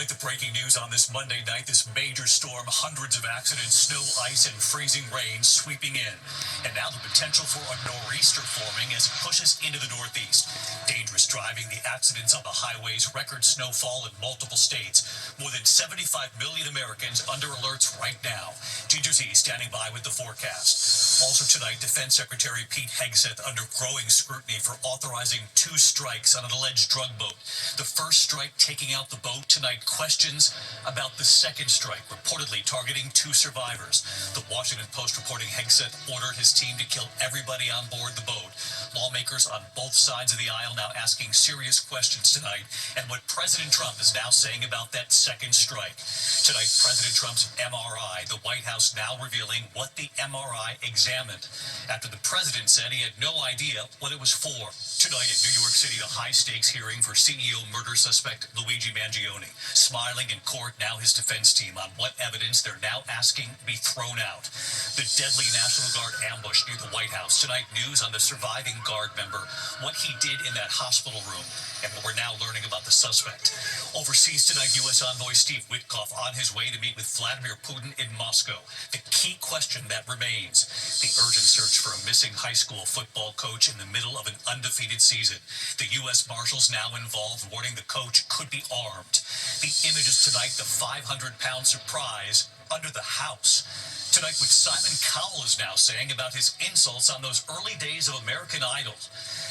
Tonight, the breaking news on this Monday night, this major storm, hundreds of accidents, snow, ice, and freezing rain sweeping in. And now the potential for a nor'easter forming as it pushes into the northeast. Dangerous driving, the accidents on the highways, record snowfall in multiple states. More than 75 million Americans under alerts right now. Ginger Z standing by with the forecast. Also tonight, Defense Secretary Pete Hegseth under growing scrutiny for authorizing 2 strikes on an alleged drug boat. The first strike taking out the boat tonight. Questions about the second strike, reportedly targeting 2 survivors. The Washington Post reporting Hegseth ordered his team to kill everybody on board the boat. Lawmakers on both sides of the aisle now asking serious questions tonight, and what President Trump is now saying about that second strike. Tonight, President Trump's MRI, the White House now revealing what the MRI examined, after the president said he had no idea what it was for. Tonight in New York City, a high-stakes hearing for CEO murder suspect Luigi Mangione. Smiling in court, now his defense team on what evidence they're now asking be thrown out. The deadly National Guard ambush near the White House. Tonight, news on the surviving Guard member, what he did in that hospital room, and what we're now learning about the suspect. Overseas tonight, U.S. Envoy Steve Witkoff on his way to meet with Vladimir Putin in Moscow. The key question that remains, the urgent search for a missing high school football coach in the middle of an undefeated season. The U.S. Marshals now involved, warning the coach could be armed. The images tonight, the 500-pound surprise under the house. Tonight, what Simon Cowell is now saying about his insults on those early days of American Idol.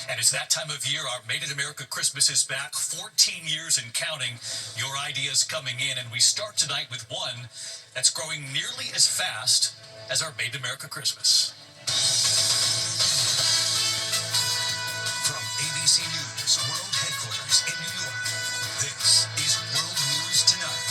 And it's that time of year, our Made in America Christmas is back, 14 years and counting. Your ideas coming in, and we start tonight with one that's growing nearly as fast as our Made in America Christmas. From ABC News World Headquarters in New York, this is World News Tonight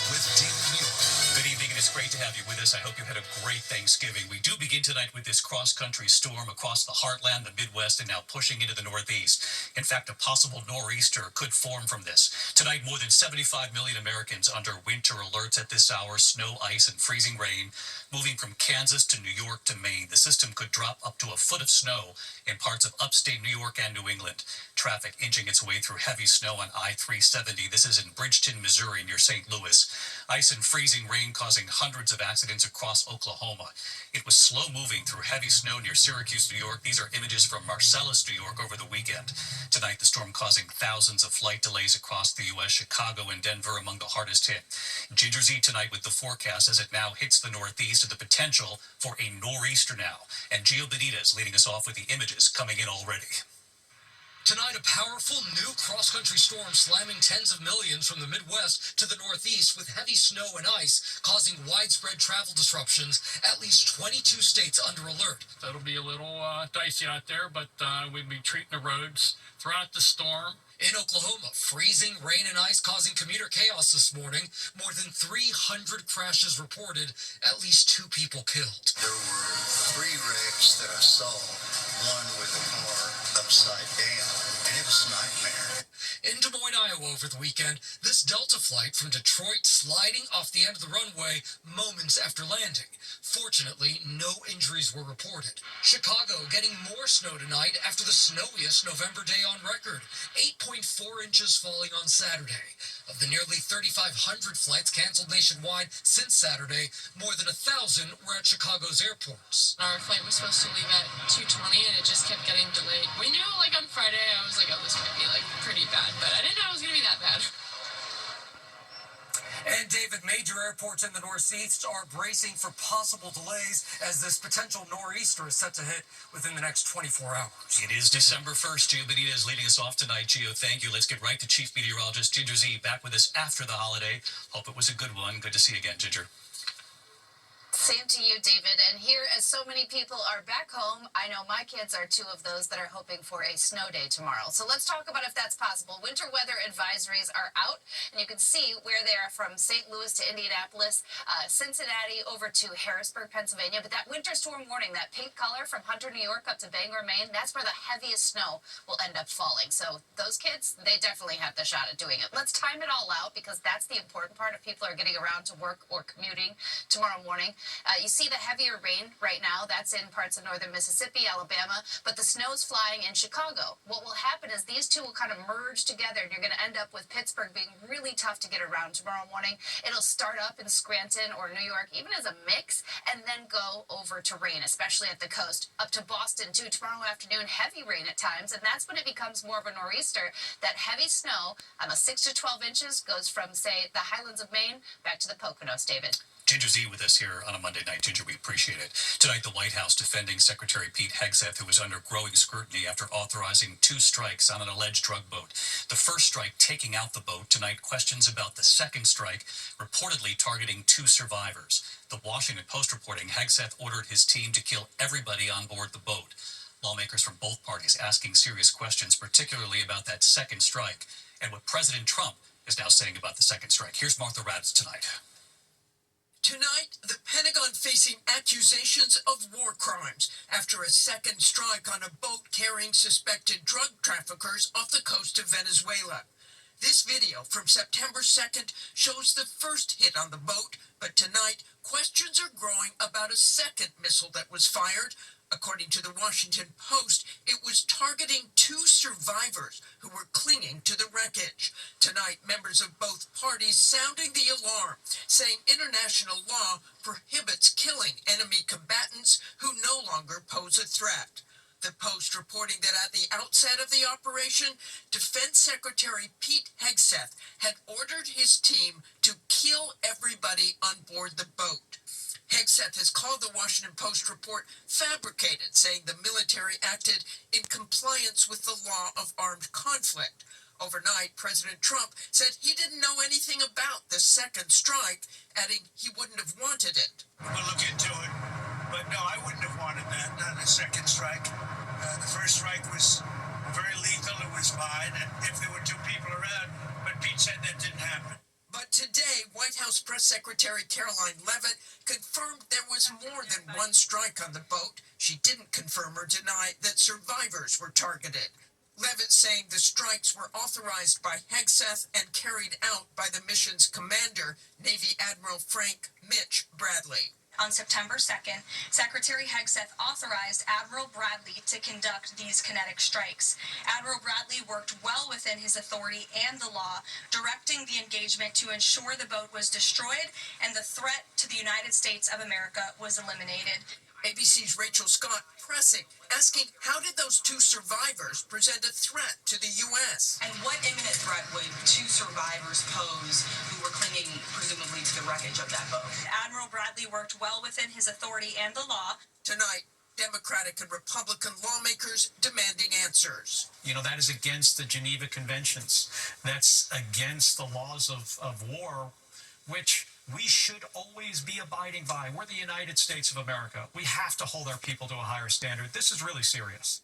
with David Muir. Good evening, and it's great to have you with us. I hope you had a great Thanksgiving. We do begin tonight with this cross-country storm across the heartland, the Midwest, and now pushing into the Northeast. In fact, a possible nor'easter could form from this. Tonight, more than 75 million Americans under winter alerts at this hour. Snow, ice, and freezing rain. Moving from Kansas to New York to Maine, the system could drop up to a foot of snow in parts of upstate New York and New England. Traffic inching its way through heavy snow on I-370. This is in Bridgeton, Missouri, near St. Louis. Ice and freezing rain causing hundreds of accidents across Oklahoma. It was slow moving through heavy snow near Syracuse, New York. These are images from Marcellus, New York over the weekend. Tonight, the storm causing thousands of flight delays across the U.S., Chicago and Denver among the hardest hit. Ginger Z tonight with the forecast as it now hits the Northeast and the potential for a nor'easter now. And Gio Benitez leading us off with the images coming in already. Tonight, a powerful new cross-country storm slamming tens of millions from the Midwest to the Northeast with heavy snow and ice, causing widespread travel disruptions. At least 22 states under alert. It'll be a little dicey out there, but we'll be treating the roads throughout the storm. In Oklahoma, freezing rain and ice causing commuter chaos this morning. More than 300 crashes reported, at least 2 people killed. There were 3 wrecks that I saw, one with a car upside down, and it was a nightmare. In Des Moines, Iowa over the weekend, this Delta flight from Detroit sliding off the end of the runway moments after landing. Fortunately, no injuries were reported. Chicago getting more snow tonight after the snowiest November day on record. 8.4 inches falling on Saturday. Of the nearly 3,500 flights canceled nationwide since Saturday, more than 1,000 were at Chicago's airports. Our flight was supposed to leave at 2:20 and it just kept getting delayed. We knew like on Friday, I was like, oh, this might be like pretty bad, but I didn't know it was going to be that bad. And David, major airports in the Northeast are bracing for possible delays as this potential nor'easter is set to hit within the next 24 hours. It is December 1st. Gio Benitez leading us off tonight. Gio, thank you. Let's get right to Chief Meteorologist Ginger Z back with us after the holiday. Hope it was a good one. Good to see you again, Ginger. Same to you, David. And here, as so many people are back home, I know my kids are 2 of those that are hoping for a snow day tomorrow. So let's talk about if that's possible. Winter weather advisories are out, and you can see where they are from St. Louis to Indianapolis, Cincinnati over to Harrisburg, Pennsylvania. But that winter storm warning, that pink color from Hunter, New York up to Bangor, Maine, that's where the heaviest snow will end up falling. So those kids, they definitely have the shot at doing it. Let's time it all out because that's the important part if people are getting around to work or commuting tomorrow morning. You see the heavier rain right now. That's in parts of northern Mississippi, Alabama, but the snow's flying in Chicago. What will happen is these two will kind of merge together, and you're going to end up with Pittsburgh being really tough to get around tomorrow morning. It'll start up in Scranton or New York, even as a mix, and then go over to rain, especially at the coast. Up to Boston, too, tomorrow afternoon, heavy rain at times, and that's when it becomes more of a nor'easter. That heavy snow, 6 to 12 inches, goes from, say, the highlands of Maine back to the Poconos, David. Ginger Z with us here on a Monday night. Ginger, we appreciate it. Tonight, the White House defending Secretary Pete Hegseth, who was under growing scrutiny after authorizing 2 strikes on an alleged drug boat. The first strike taking out the boat. Tonight, questions about the second strike, reportedly targeting 2 survivors. The Washington Post reporting Hegseth ordered his team to kill everybody on board the boat. Lawmakers from both parties asking serious questions, particularly about that second strike and what President Trump is now saying about the second strike. Here's Martha Raddatz tonight. Tonight, the Pentagon facing accusations of war crimes after a second strike on a boat carrying suspected drug traffickers off the coast of Venezuela. This video from September 2nd shows the first hit on the boat, but tonight, questions are growing about a second missile that was fired. According to the Washington Post, it was targeting 2 survivors who were clinging to the wreckage. Tonight, members of both parties sounding the alarm, saying international law prohibits killing enemy combatants who no longer pose a threat. The Post reporting that at the outset of the operation, Defense Secretary Pete Hegseth had ordered his team to kill everybody on board the boat. Hegseth has called the Washington Post report fabricated, saying the military acted in compliance with the law of armed conflict. Overnight, President Trump said he didn't know anything about the second strike, adding he wouldn't have wanted it. We'll look into it, but no, I wouldn't have wanted that, not a second strike. The first strike was very lethal, it was mine, and if there were 2 people around, but Pete said that didn't happen. But today, White House Press Secretary Caroline Leavitt confirmed there was more than 1 strike on the boat. She didn't confirm or deny that survivors were targeted. Leavitt saying the strikes were authorized by Hegseth and carried out by the mission's commander, Navy Admiral Frank Mitch Bradley. On September 2nd, Secretary Hegseth authorized Admiral Bradley to conduct these kinetic strikes. Admiral Bradley worked well within his authority and the law, directing the engagement to ensure the boat was destroyed and the threat to the United States of America was eliminated. ABC's Rachel Scott pressing, asking how did those 2 survivors present a threat to the U.S.? And what imminent threat would 2 survivors pose who were clinging presumably to the wreckage of that boat? Admiral Bradley worked well within his authority and the law. Tonight, Democratic and Republican lawmakers demanding answers. You know, that is against the Geneva Conventions. That's against the laws of war, which we should always be abiding by. We're the United States of America. We have to hold our people to a higher standard. This is really serious.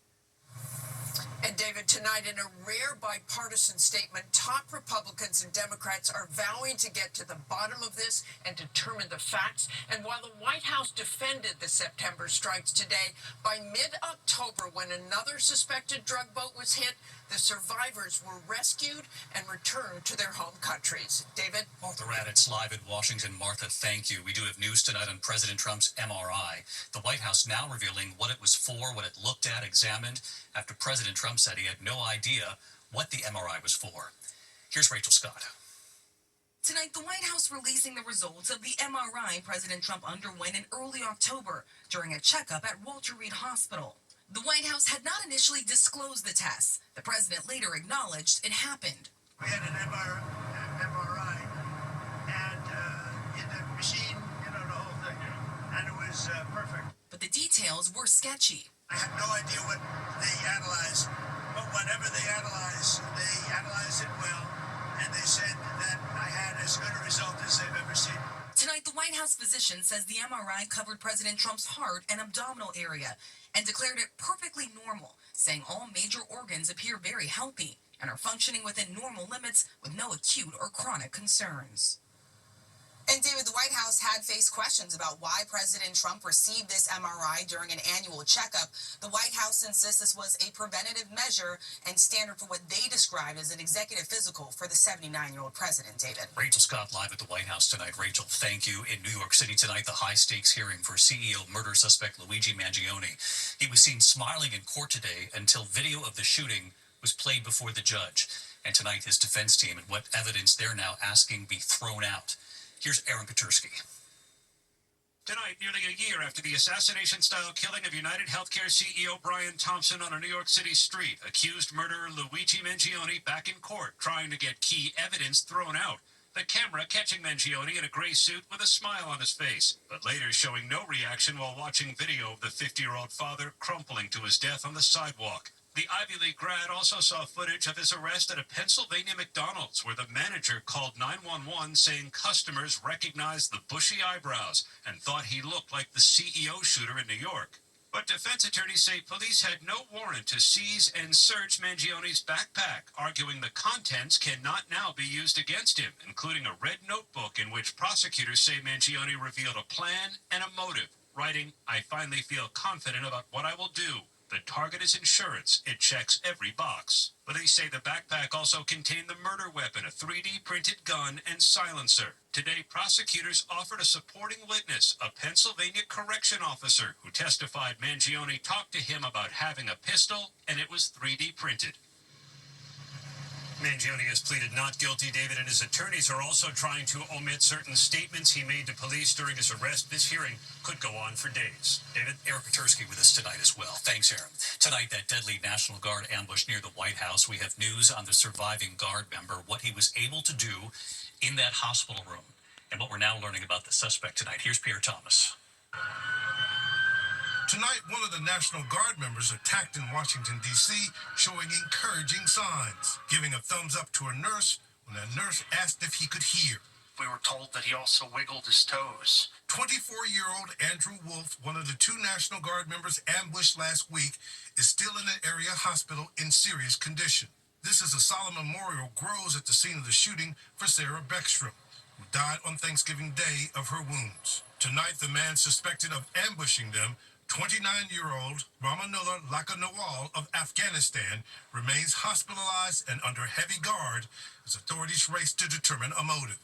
And David, tonight in a rare bipartisan statement, top Republicans and Democrats are vowing to get to the bottom of this and determine the facts. And while the White House defended the September strikes today, by mid-October, when another suspected drug boat was hit, the survivors were rescued and returned to their home countries. David? Martha Raddatz live in Washington. Martha, thank you. We do have news tonight on President Trump's MRI. The White House now revealing what it was for, what it looked at, examined, after President Trump said he had no idea what the MRI was for. Here's Rachel Scott. Tonight, the White House releasing the results of the MRI President Trump underwent in early October during a checkup at Walter Reed Hospital. The White House had not initially disclosed the tests. The president later acknowledged it happened. We had an MRI, and in the machine, the whole thing, and it was perfect. But the details were sketchy. I have no idea what they analyzed, but whatever they analyzed it well, and they said that I had as good a result as they've ever seen. Tonight, the White House physician says the MRI covered President Trump's heart and abdominal area and declared it perfectly normal, saying all major organs appear very healthy and are functioning within normal limits with no acute or chronic concerns. And David, the White House had faced questions about why President Trump received this MRI during an annual checkup. The White House insists this was a preventative measure and standard for what they described as an executive physical for the 79-year-old president, David. Rachel Scott live at the White House tonight. Rachel, thank you. In New York City tonight, the high-stakes hearing for CEO murder suspect Luigi Mangione. He was seen smiling in court today until video of the shooting was played before the judge. And tonight, his defense team and what evidence they're now asking be thrown out. Here's Aaron Katursky. Tonight, nearly a year after the assassination-style killing of United Healthcare CEO Brian Thompson on a New York City street, accused murderer Luigi Mangione back in court trying to get key evidence thrown out. The camera catching Mangione in a gray suit with a smile on his face, but later showing no reaction while watching video of the 50-year-old father crumpling to his death on the sidewalk. The Ivy League grad also saw footage of his arrest at a Pennsylvania McDonald's where the manager called 911 saying customers recognized the bushy eyebrows and thought he looked like the CEO shooter in New York. But defense attorneys say police had no warrant to seize and search Mangione's backpack, arguing the contents cannot now be used against him, including a red notebook in which prosecutors say Mangione revealed a plan and a motive, writing, "I finally feel confident about what I will do. The target is insurance. It checks every box." Police say the backpack also contained the murder weapon, a 3D printed gun and silencer. Today, prosecutors offered a supporting witness, a Pennsylvania correction officer who testified Mangione talked to him about having a pistol and it was 3D printed. Mangione has pleaded not guilty, David, and his attorneys are also trying to omit certain statements he made to police during his arrest. This hearing could go on for days. David? Eric Katursky with us tonight as well. Thanks, Aaron. Tonight, that deadly National Guard ambush near the White House. We have news on the surviving Guard member, what he was able to do in that hospital room, and what we're now learning about the suspect tonight. Here's Pierre Thomas. Tonight, one of the National Guard members attacked in Washington, D.C., showing encouraging signs, giving a thumbs up to a nurse when that nurse asked if he could hear. We were told that he also wiggled his toes. 24-year-old Andrew Wolf, one of the two National Guard members ambushed last week, is still in an area hospital in serious condition. This is a solemn memorial grows at the scene of the shooting for Sarah Beckstrom, who died on Thanksgiving Day of her wounds. Tonight, the man suspected of ambushing them, 29-year-old Ramanullah Lakanawal of Afghanistan, remains hospitalized and under heavy guard as authorities race to determine a motive.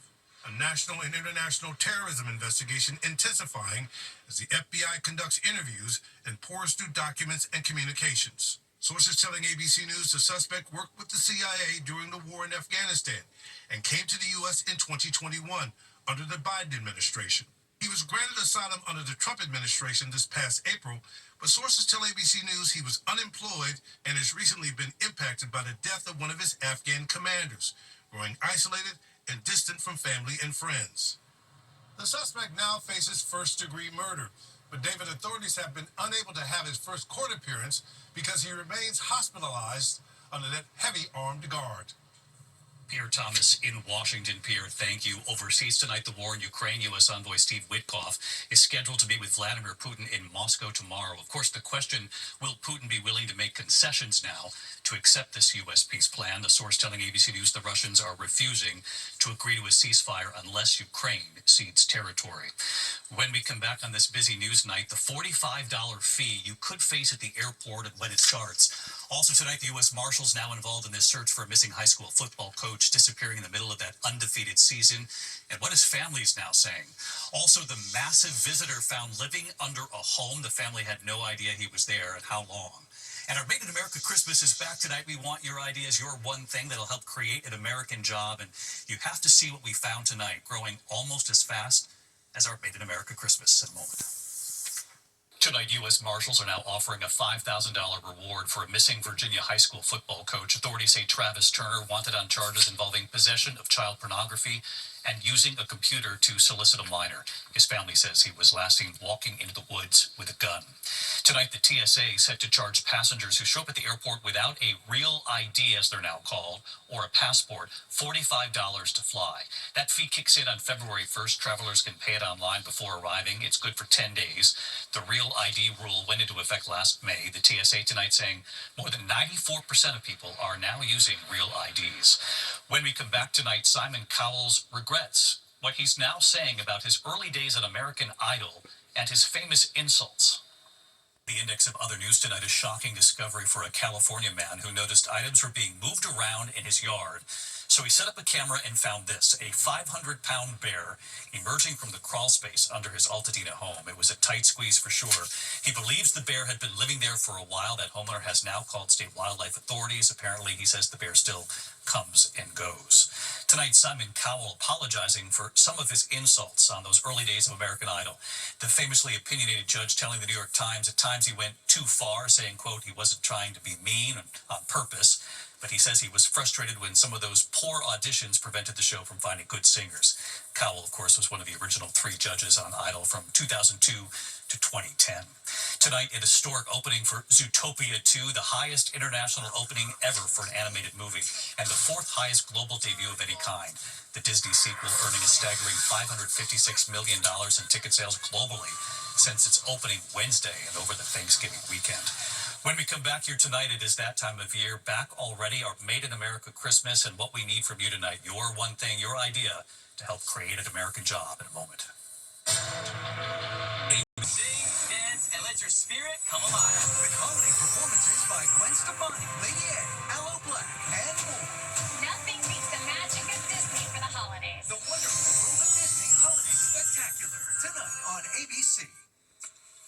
A national and international terrorism investigation intensifying as the FBI conducts interviews and pours through documents and communications. Sources telling ABC News the suspect worked with the CIA during the war in Afghanistan and came to the U.S. in 2021 under the Biden administration. He was granted asylum under the Trump administration this past April, but sources tell ABC News he was unemployed and has recently been impacted by the death of one of his Afghan commanders, growing isolated and distant from family and friends. The suspect now faces first-degree murder, but David, authorities have been unable to have his first court appearance because he remains hospitalized under that heavy armed guard. Pierre Thomas in Washington. Pierre, thank you. Overseas tonight, the war in Ukraine, U.S. Envoy Steve Witkoff is scheduled to meet with Vladimir Putin in Moscow tomorrow. Of course, the question, will Putin be willing to make concessions now to accept this U.S. peace plan? The source telling ABC News the Russians are refusing to agree to a ceasefire unless Ukraine cedes territory. When we come back on this busy news night, the $45 fee you could face at the airport and when it starts. Also tonight, the U.S. Marshals now involved in this search for a missing high school football coach disappearing in the middle of that undefeated season. And what his family's now saying. Also, the massive visitor found living under a home. The family had no idea he was there and how long. And our Made in America Christmas is back tonight. We want your ideas, your one thing that'll help create an American job. And you have to see what we found tonight, growing almost as fast as our Made in America Christmas. In a moment. Tonight, U.S. Marshals are now offering a $5,000 reward for a missing Virginia high school football coach. Authorities say Travis Turner wanted on charges involving possession of child pornography and using a computer to solicit a minor. His family says he was last seen walking into the woods with a gun. Tonight, the TSA is set to charge passengers who show up at the airport without a real ID, as they're now called, or a passport, $45 to fly. That fee kicks in on February 1st. Travelers can pay it online before arriving. It's good for 10 days. The real ID rule went into effect last May. The TSA tonight saying more than 94% of people are now using real IDs. When we come back tonight, Simon Cowell's regrets. what he's now saying about his early days on American Idol and his famous insults. The index of other news tonight, a shocking discovery for a California man who noticed items were being moved around in his yard. So he set up a camera and found this, a 500-pound bear emerging from the crawl space under his Altadena home. It was a tight squeeze for sure. He believes the bear had been living there for a while. That homeowner has now called state wildlife authorities. Apparently, he says the bear still comes and goes. Tonight, Simon Cowell apologizing for some of his insults on those early days of American Idol. The famously opinionated judge telling the New York Times at times he went too far, saying, quote, he wasn't trying to be mean on purpose. But he says he was frustrated when some of those poor auditions prevented the show from finding good singers. Cowell, of course, was one of the original 3 judges on Idol from 2002 to 2010. Tonight, an historic opening for Zootopia 2, the highest international opening ever for an animated movie, and the 4th highest global debut of any kind. The Disney sequel earning a staggering $556 million in ticket sales globally since its opening Wednesday and over the Thanksgiving weekend. When we come back here tonight, it is that time of year. Back already, our Made in America Christmas, and what we need from you tonight, your one thing, your idea to help create an American job in a moment. Sing, dance, and let your spirit come alive with holiday performances by Gwen Stefani, Lady A, Aloe Black, and more. Nothing beats the magic of Disney for the holidays. The Wonderful World of Disney Holiday Spectacular, tonight on ABC.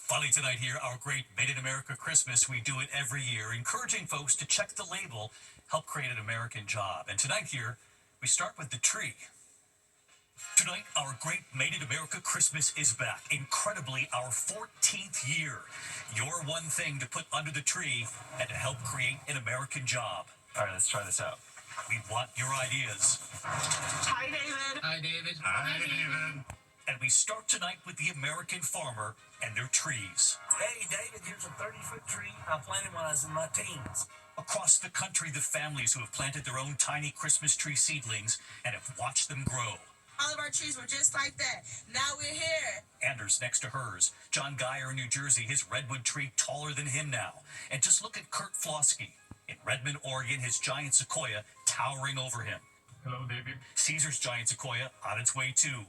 Finally tonight here, our great Made in America Christmas. We do it every year, encouraging folks to check the label, help create an American job. And tonight here, we start with the tree. Tonight, our great Made in America Christmas is back. Incredibly, our 14th year. Your one thing to put under the tree and to help create an American job. All right, let's try this out. We want your ideas. Hi, David. Hi, David. Hi, David. And we start tonight with the American farmer and their trees. Hey, David, here's a 30-foot tree I planted when I was in my teens. Across the country, the families who have planted their own tiny Christmas tree seedlings and have watched them grow. All of our trees were just like that. Now we're here. Anders next to hers. John Geyer in New Jersey, his redwood tree taller than him now. And just look at Kurt Flosky. In Redmond, Oregon, his giant sequoia towering over him. Hello, David. Caesar's giant sequoia on its way too.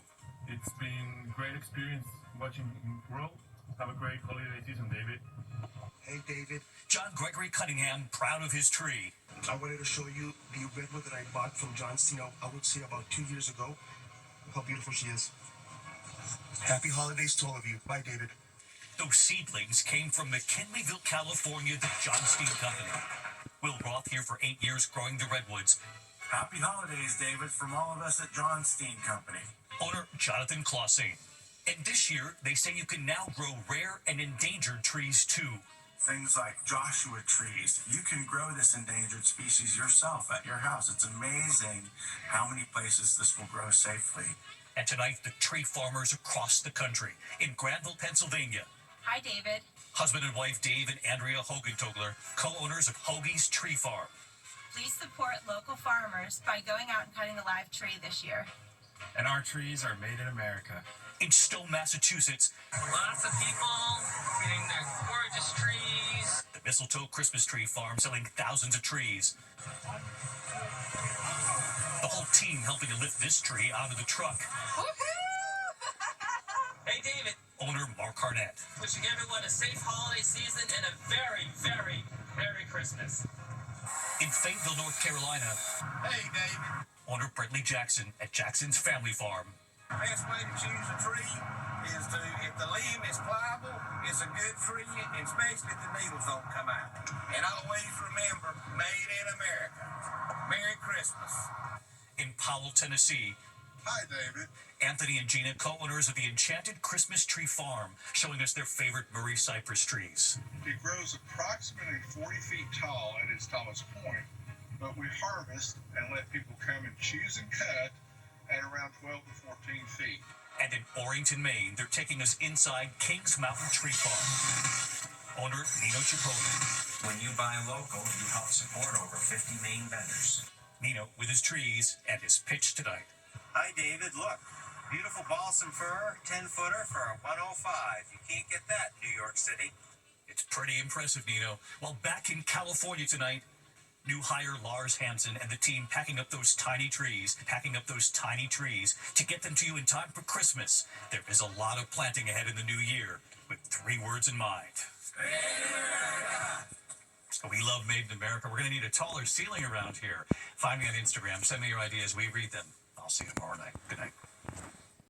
It's been a great experience watching him grow. Have a great holiday season, David. Hey, David. John Gregory Cunningham, proud of his tree. I wanted to show you the redwood that I bought from John Cena, I would say about 2 years ago. Look how beautiful she is. Happy holidays to all of you. Bye, David. Those seedlings came from McKinleyville, California, the John Steen Company. Will Roth here for 8 years growing the redwoods. Happy holidays, David, from all of us at John Steen Company. Owner Jonathan Clausine. And this year, they say you can now grow rare and endangered trees too. Things like Joshua trees. You can grow this endangered species yourself at your house. It's amazing how many places this will grow safely. And tonight, the tree farmers across the country. In Granville, Pennsylvania. Hi, David. Husband and wife Dave and Andrea Hogentogler, co-owners of Hoagie's Tree Farm. Please support local farmers by going out and cutting a live tree this year. And our trees are made in America. In Stowe, Massachusetts. Lots of people getting their gorgeous trees. The Mistletoe Christmas Tree Farm selling thousands of trees. The whole team helping to lift this tree out of the truck. Hey, David. Owner Mark Harnett. Wishing everyone a safe holiday season and a very, very Merry Christmas. In Fayetteville, North Carolina. Hey, David. Owner Brentley Jackson at Jackson's Family Farm. Best way to choose a tree is to, if the limb is pliable, it's a good tree, and especially if the needles don't come out. And always remember, made in America. Merry Christmas. In Powell, Tennessee. Hi, David. Anthony and Gina, co-owners of the Enchanted Christmas Tree Farm, showing us their favorite Murray cypress trees. It grows approximately 40 feet tall at its tallest point, but we harvest and let people come and choose and cut at around 12 to 14 feet. And in Orrington, Maine, they're taking us inside Kings Mountain Tree Farm. Owner Nino Cipollone. When you buy local, you help support over 50 Maine vendors. Nino with his trees and his pitch tonight. Hi, David. Look, beautiful balsam fir, 10-footer for $105. You can't get that in New York City. It's pretty impressive, Nino. Well, back in California tonight, New hire Lars Hansen and the team packing up those tiny trees to get them to you in time for Christmas. There is a lot of planting ahead in the new year with 3 words in mind. We love Made in America. We're going to need a taller ceiling around here. Find me on Instagram. Send me your ideas. We read them. I'll see you tomorrow night. Good night.